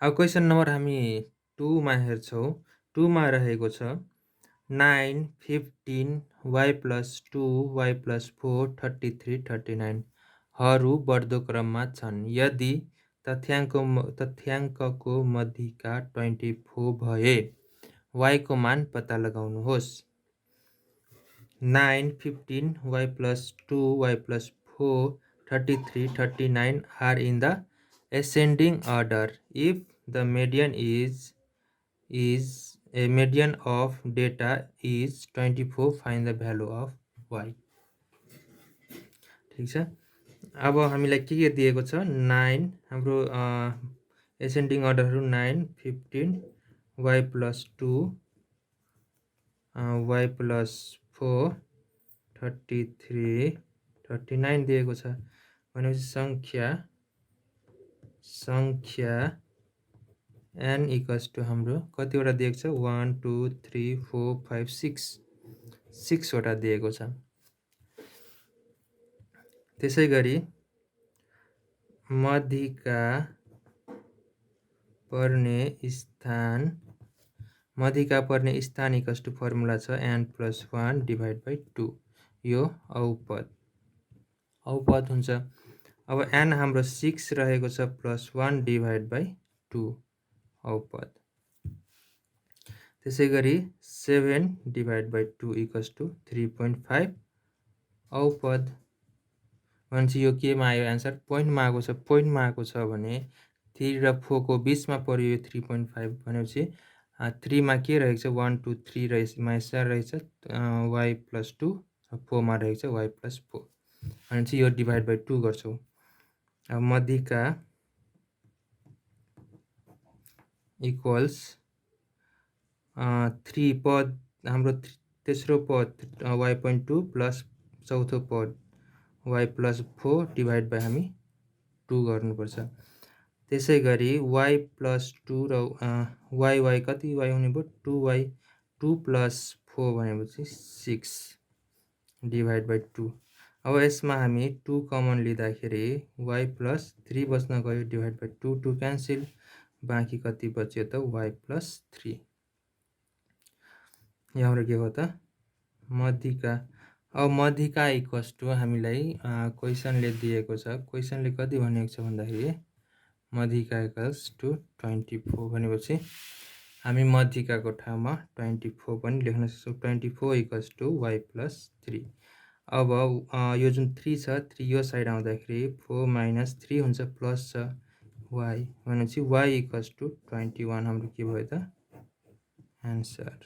अब question number हामी 2 मा हेर्छौँ। 2 मा रहेको छ 9, 15, y plus 2, y plus 4, 33, 39 हरू बढ्दो क्रममा छन्। यदि तथ्याङ्कको मध्यिका 24 भए y को मान पत्ता लगाउनुहोस्। 9, 15, y plus 2, y plus 4, 33, 39 are in the ascending order. If the median a median of data is 24, find the value of y. ठीक छ। अब हामीलाई के दिएको छ 9 हाम्रो एसेन्डिङ अर्डरहरू 9, 15, y plus 2, y plus 4, 33, 39 दिएको छ। भनेपछि संख्या n इक्वल्स टु हाम्रो कतिवटा दिएको छ 1 2 3 4 5 6 वटा दिएको छ। त्यसै गरी मध्यिका पर्ने स्थान इक्वल्स टु फर्मुला छ n plus 1 डिभाइड बाई 2। यो औपद हुन्छ। अब n हाम्रो 6 रहेको छ प्लस 1 डिभाइड बाई 2 औपद। त्यसै गरी 7 डिभाइड बाई 2 इक्वल्स टु 3.5 औपद। भनेपछि यो केमा आयो एन्सर पोइन्टमा आएको छ। पोइन्टमा आएको छ भने 3 र 4 को बिचमा पर्यो यो 3.5 भनेपछि 3 मा के रहेको छ 1 2 3 रहेछ y plus 2 र 4 मा रहेको छ y plus 4 भनेपछि यो डिभाइड बाई 2 गर्छौँ। अब मध्यिका इक्वल्स 3 पद हाम्रो तेस्रो पद y.2 प्लस चौथो पद y plus 4 डिभाइड बाई हामी 2 गर्नुपर्छ। त्यसै गरी y plus 2 र y कति y हुने भयो 2y 2 plus 4 भनेपछि 6 डिभाइड बाई 2। अब यसमा हामी 2 कमन लिँदाखेरि y plus 3 बच्न गयो डिभाइड बाई 2 2 क्यान्सिल बाँकी कति बच्यो त y plus 3। यहाँबाट के हो त मध्यिका। अब मध्यिका इक्वल्स टु हामीलाई क्वेसनले दिएको छ। क्वेसनले कति भनेको छ भन्दाखेरि मध्यिका इक्वल्स टु 24 भनेपछि हामी मध्यिकाको ठाउँमा 24 पनि लेख्न सक्छौँ। 24 इक्वल्स टु y plus 3। अब यो जुन 3 छ 3 यो साइड आउँदाखेरि 4 minus 3 हुन्छ प्लस छ y भनेपछि y इक्वल्स टु 21 हाम्रो के भयो त एन्सर।